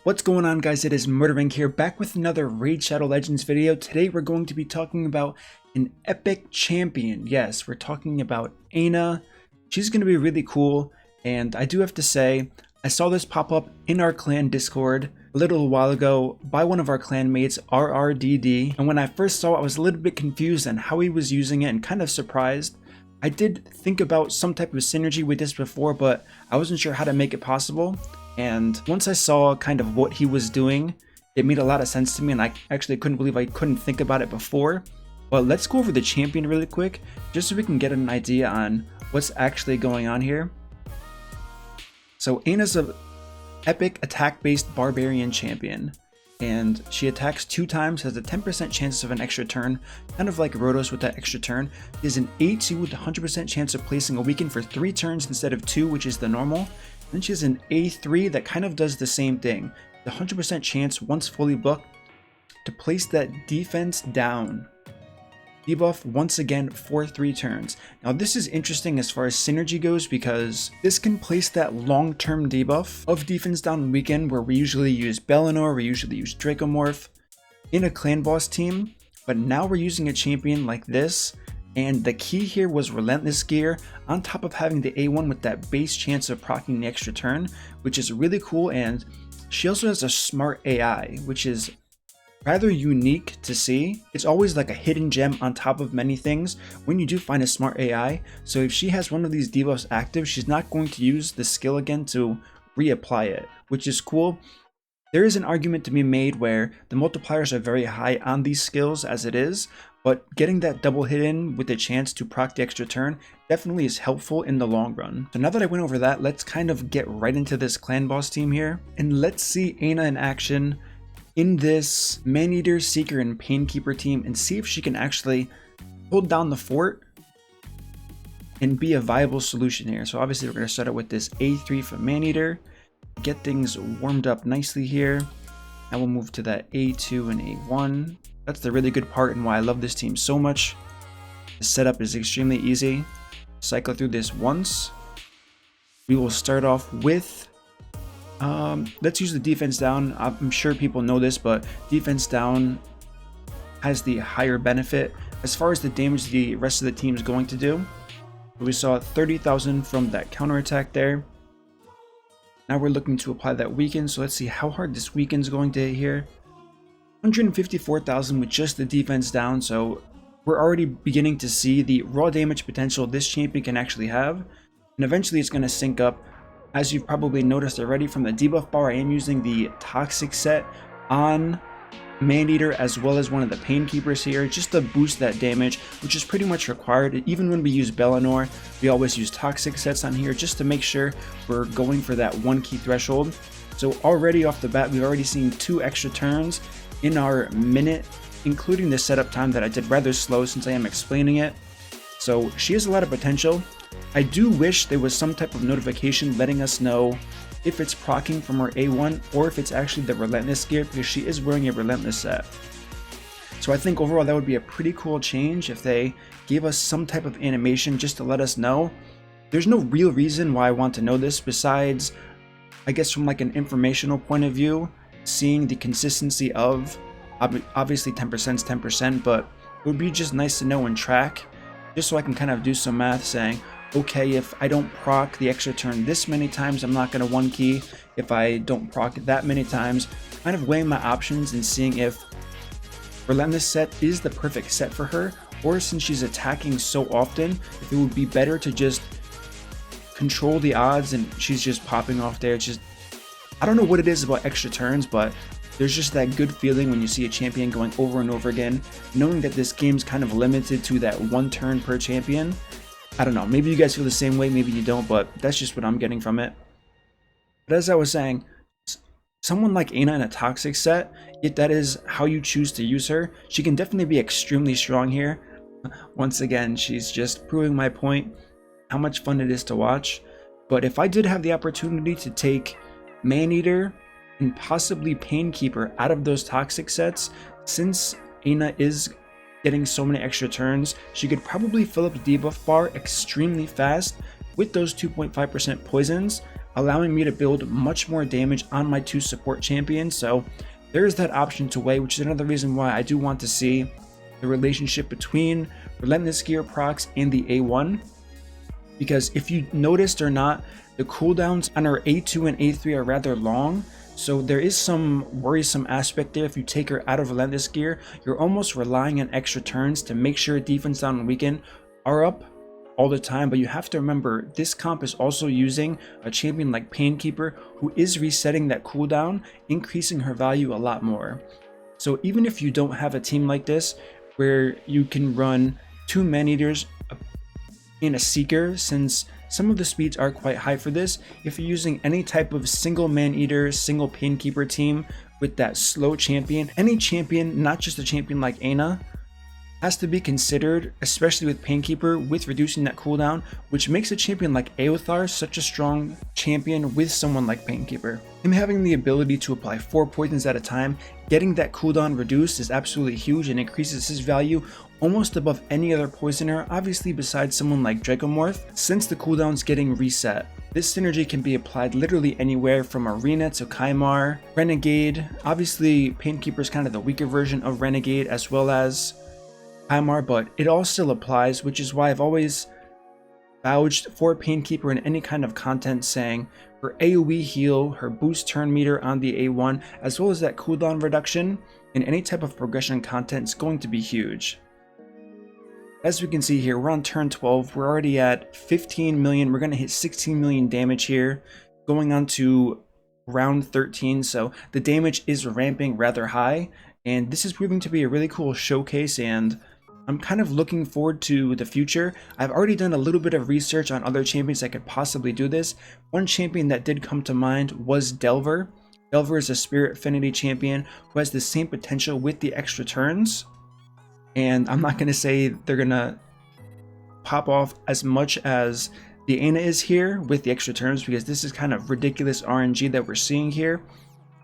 What's going on, guys? It is MurderInc here, back with another Raid Shadow Legends video. Today we're going to be talking about an epic champion. Yes, we're talking about Aina. She's going to be really cool, and I do have to say, I saw this pop up in our clan Discord a little while ago by one of our clan mates, RRDD, and when I first saw it, I was a little bit confused on how he was using it and kind of surprised. I did think about some type of synergy with this before, but I wasn't sure how to make it possible. And once I saw kind of what he was doing, it made a lot of sense to me, and I actually couldn't believe I couldn't think about it before. But let's go over the champion really quick, just so we can get an idea on what's actually going on here. So Aina's an epic attack-based barbarian champion, and she attacks 2 times, has a 10% chance of an extra turn, kind of like Rotos with that extra turn. Is an A2 with a 100% chance of placing a weaken for 3 turns instead of 2, which is the normal. Then she has an A3 that kind of does the same thing. The 100% chance, once fully booked, to place that defense down. Debuff once again for 3 turns. Now this is interesting as far as synergy goes, because this can place that long-term debuff of defense down weekend, where we usually use Bellinor, we usually use Dracomorph in a clan boss team, but now we're using a champion like this. And the key here was Relentless Gear, on top of having the A1 with that base chance of proccing the extra turn, which is really cool. And she also has a smart AI, which is rather unique to see. It's always like a hidden gem on top of many things when you do find a smart AI. So if she has one of these debuffs active, she's not going to use the skill again to reapply it, which is cool. There is an argument to be made where the multipliers are very high on these skills as it is, but getting that double hit in with the chance to proc the extra turn definitely is helpful in the long run. So now that I went over that, let's kind of get right into this clan boss team here, and let's see Aina in action in this Maneater, Seeker, and Painkeeper team, and see if she can actually hold down the fort and be a viable solution here. So obviously we're going to start out with this A3 for Maneater, get things warmed up nicely here. Now we'll move to that A2 and A1. That's the really good part and why I love this team so much. The setup is extremely easy. Cycle through this once. We will start off with, let's use the defense down. I'm sure people know this, but defense down has the higher benefit as far as the damage the rest of the team is going to do. We saw 30,000 from that counterattack there. Now we're looking to apply that weaken, so let's see how hard this weaken is going to hit here. 154,000 with just the defense down, so we're already beginning to see the raw damage potential this champion can actually have, and eventually it's going to sync up. As you've probably noticed already from the debuff bar, I am using the Toxic set on Maneater as well as one of the Painkeepers here, just to boost that damage, which is pretty much required. Even when we use Bellinor, we always use Toxic sets on here just to make sure we're going for that 1 key threshold. So already off the bat, we've already seen 2 extra turns in our minute, including the setup time that I did rather slow since I am explaining it. So she has a lot of potential. I do wish there was some type of notification letting us know if it's proccing from her A1 or if it's actually the Relentless Gear, because she is wearing a Relentless set. So I think overall that would be a pretty cool change if they gave us some type of animation just to let us know. There's no real reason why I want to know this besides, I guess, from like an informational point of view, seeing the consistency of, obviously 10% is 10%, but it would be just nice to know and track, just so I can kind of do some math saying, okay, if I don't proc the extra turn this many times, I'm not going to 1 key. If I don't proc it that many times, kind of weighing my options and seeing if Relentless set is the perfect set for her, or since she's attacking so often, if it would be better to just control the odds and she's just popping off there. It's just, I don't know what it is about extra turns, but there's just that good feeling when you see a champion going over and over again, knowing that this game's kind of limited to that 1 turn per champion. I don't know, maybe you guys feel the same way, maybe you don't, but that's just what I'm getting from it. But as I was saying, someone like Aina in a Toxic set, if that is how you choose to use her, she can definitely be extremely strong here. Once again, she's just proving my point, how much fun it is to watch. But if I did have the opportunity to take Maneater and possibly Painkeeper out of those Toxic sets, since Aina is getting so many extra turns, she could probably fill up the debuff bar extremely fast with those 2.5% poisons. allowing me to build much more damage on my 2 support champions. So there's that option to weigh, which is another reason why I do want to see the relationship between Relentless Gear procs and the A1, because if you noticed or not, the cooldowns on our A2 and A3 are rather long, so there is some worrisome aspect there. If you take her out of Relentless Gear, you're almost relying on extra turns to make sure defense down and weaken are up all the time. But you have to remember, this comp is also using a champion like Painkeeper, who is resetting that cooldown, increasing her value a lot more. So even if you don't have a team like this where you can run 2 Maneaters and a Seeker, since some of the speeds are quite high for this, if you're using any type of single Maneater, single Painkeeper team with that slow champion, any champion, not just a champion like Aina, has to be considered, especially with Painkeeper, with reducing that cooldown, which makes a champion like Aothar such a strong champion with someone like Painkeeper. Him having the ability to apply 4 poisons at a time, getting that cooldown reduced is absolutely huge and increases his value almost above any other poisoner, obviously besides someone like Dracomorph, since the cooldown's getting reset. This synergy can be applied literally anywhere from Arena to Kymar, Renegade. Obviously Painkeeper is kind of the weaker version of Renegade as well as Kymar, but it all still applies, which is why I've always vouched for Painkeeper in any kind of content, saying her AoE heal, her boost turn meter on the A1, as well as that cooldown reduction in any type of progression content is going to be huge. As we can see here, we're on turn 12, we're already at 15 million, we're going to hit 16 million damage here, going on to round 13, so the damage is ramping rather high, and this is proving to be a really cool showcase, and I'm kind of looking forward to the future. I've already done a little bit of research on other champions that could possibly do this. One champion that did come to mind was Delver. Delver is a Spirit Affinity champion who has the same potential with the extra turns. And I'm not going to say they're going to pop off as much as the Aina is here with the extra turns, because this is kind of ridiculous RNG that we're seeing here.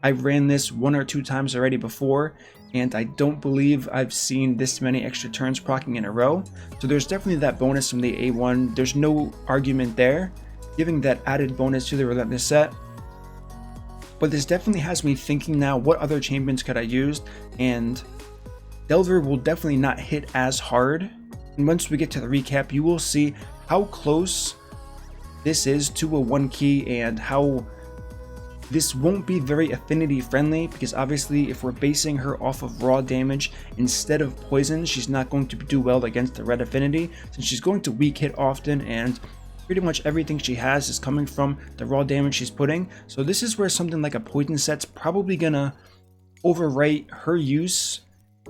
I've ran this 1 or 2 times already before, and I don't believe I've seen this many extra turns proccing in a row. So there's definitely that bonus from the A1. There's no argument there, giving that added bonus to the Relentless set. But this definitely has me thinking now, what other champions could I use? And Delver will definitely not hit as hard. And once we get to the recap, you will see how close this is to a 1 key and how this won't be very affinity friendly, because obviously if we're basing her off of raw damage instead of poison, she's not going to do well against the red affinity, since she's going to weak hit often and pretty much everything she has is coming from the raw damage she's putting. So this is where something like a poison set's probably gonna overwrite her use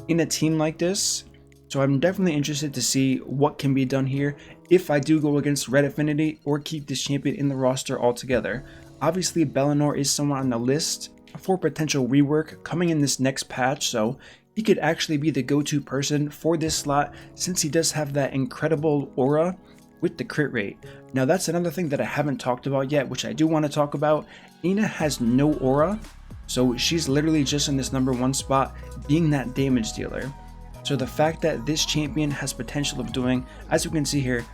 in a team like this. So I'm definitely interested to see what can be done here if I do go against red affinity or keep this champion in the roster altogether. Obviously Bellinor is someone on the list for potential rework coming in this next patch, so he could actually be the go-to person for this slot since he does have that incredible aura with the crit rate. Now that's another thing that I haven't talked about yet, which I do want to talk about. Aina has no aura, so she's literally just in this number 1 spot being that damage dealer. So the fact that this champion has potential of doing, as you can see here,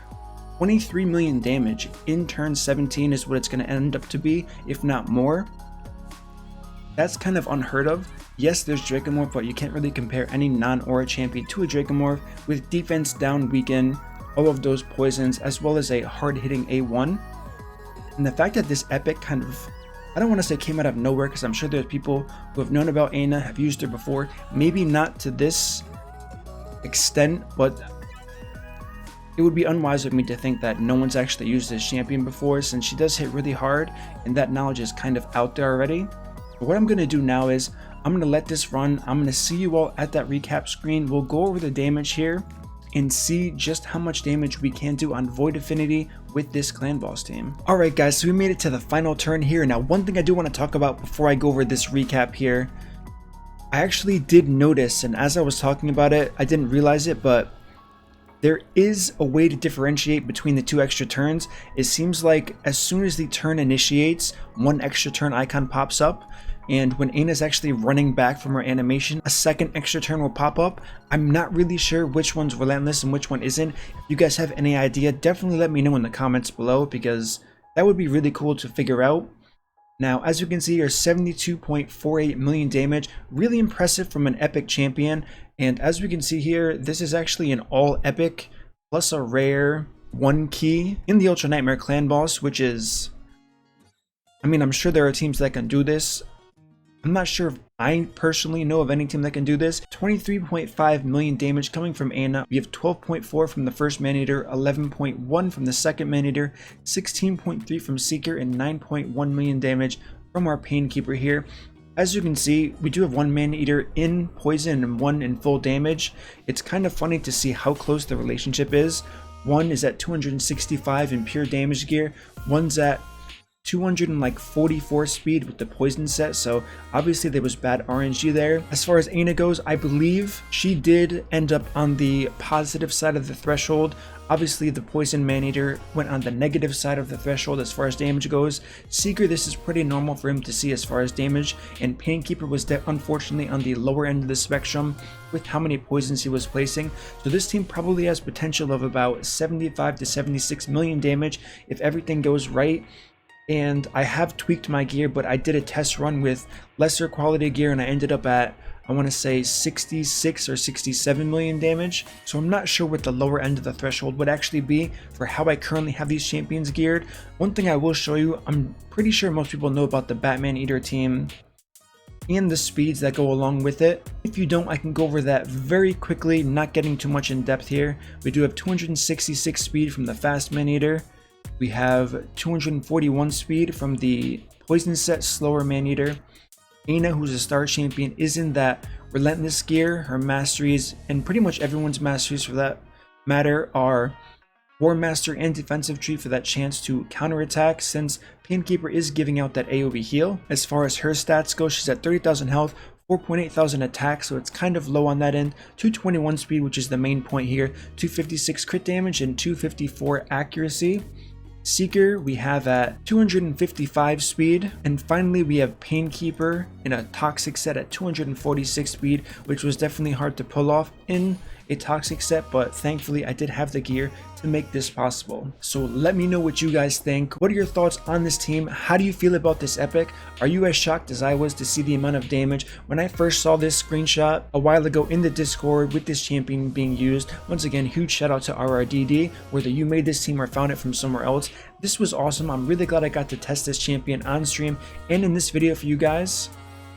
23 million damage in turn 17 is what it's going to end up to be, if not more. That's kind of unheard of. Yes, there's Dracomorph, but you can't really compare any non-aura champion to a Dracomorph with defense down, weaken, all of those poisons, as well as a hard-hitting A1. And the fact that this epic kind of, I don't want to say came out of nowhere, because I'm sure there's people who have known about Aina, have used her before, maybe not to this extent, but it would be unwise of me to think that no one's actually used this champion before, since she does hit really hard and that knowledge is kind of out there already. But what I'm going to do now is I'm going to let this run. I'm going to see you all at that recap screen. We'll go over the damage here and see just how much damage we can do on Void Affinity with this Clan Boss team. Alright guys, so we made it to the final turn here. Now one thing I do want to talk about before I go over this recap here, I actually did notice, and as I was talking about it, I didn't realize it, but there is a way to differentiate between the 2 extra turns. It seems like as soon as the turn initiates, 1 extra turn icon pops up, and when Aina's actually running back from her animation, a 2nd extra turn will pop up. I'm not really sure which one's Relentless and which one isn't. If you guys have any idea, definitely let me know in the comments below, because That would be really cool to figure out. Now, as you can see here, 72.48 million damage, really impressive from an epic champion. And as we can see here, this is actually an all epic plus a rare 1 key in the Ultra Nightmare Clan boss, which is, I mean, I'm sure there are teams that can do this. I'm not sure if I personally know of any team that can do this. 23.5 million damage coming from Aina. We have 12.4 from the first Maneater, 11.1 from the second Maneater, 16.3 from Seeker, and 9.1 million damage from our Painkeeper here. As you can see, we do have one Maneater in poison and one in full damage. It's kind of funny to see how close the relationship is. One is at 265 in pure damage gear, one's at 244 speed with the poison set, so obviously there was bad RNG there. As far as Aina goes, I believe she did end up on the positive side of the threshold. Obviously the poison Maneater went on the negative side of the threshold as far as damage goes. Seeker, this is pretty normal for him to see as far as damage, and Painkeeper was unfortunately on the lower end of the spectrum with how many poisons he was placing. So this team probably has potential of about 75 to 76 million damage if everything goes right. And I have tweaked my gear, but I did a test run with lesser quality gear and I ended up at, I want to say 66 or 67 million damage. So I'm not sure what the lower end of the threshold would actually be for how I currently have these champions geared. One thing I will show you, I'm pretty sure most people know about the batmaneater team and the speeds that go along with it. If you don't, I can go over that very quickly, not getting too much in depth here. We do have 266 speed from the fast Maneater. We have 241 speed from the poison set slower Maneater. Aina, who's a star champion, is in that relentless gear. Her masteries, and pretty much everyone's masteries for that matter, are War Master and defensive tree for that chance to counterattack, since Painkeeper is giving out that AoE heal. As far as her stats go, she's at 30,000 health, 4.8 thousand attack, so it's kind of low on that end. 221 speed, which is the main point here, 256 crit damage, and 254 accuracy. Seeker we have at 255 speed, and finally we have Painkeeper in a toxic set at 246 speed, which was definitely hard to pull off in a toxic set, but thankfully I did have the gear to make this possible. So let me know what you guys think. What are your thoughts on this team? How do you feel about this epic? Are you as shocked as I was to see the amount of damage when I first saw this screenshot a while ago in the Discord with this champion being used? Once again, huge shout out to RRDD, whether you made this team or found it from somewhere else. This was awesome. I'm really glad I got to test this champion on stream and in this video for you guys.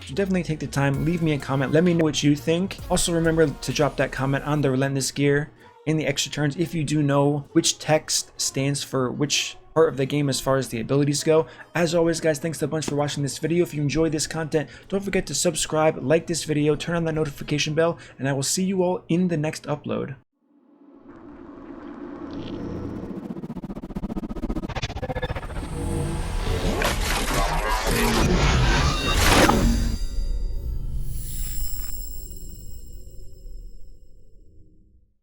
So definitely take the time, leave me a comment, let me know what you think. Also remember to drop that comment on the relentless gear and the extra turns if you do know which text stands for which part of the game as far as the abilities go. As always guys, thanks a bunch for watching this video. If you enjoyed this content, don't forget to subscribe, like this video, turn on that notification bell, and I will see you all in the next upload.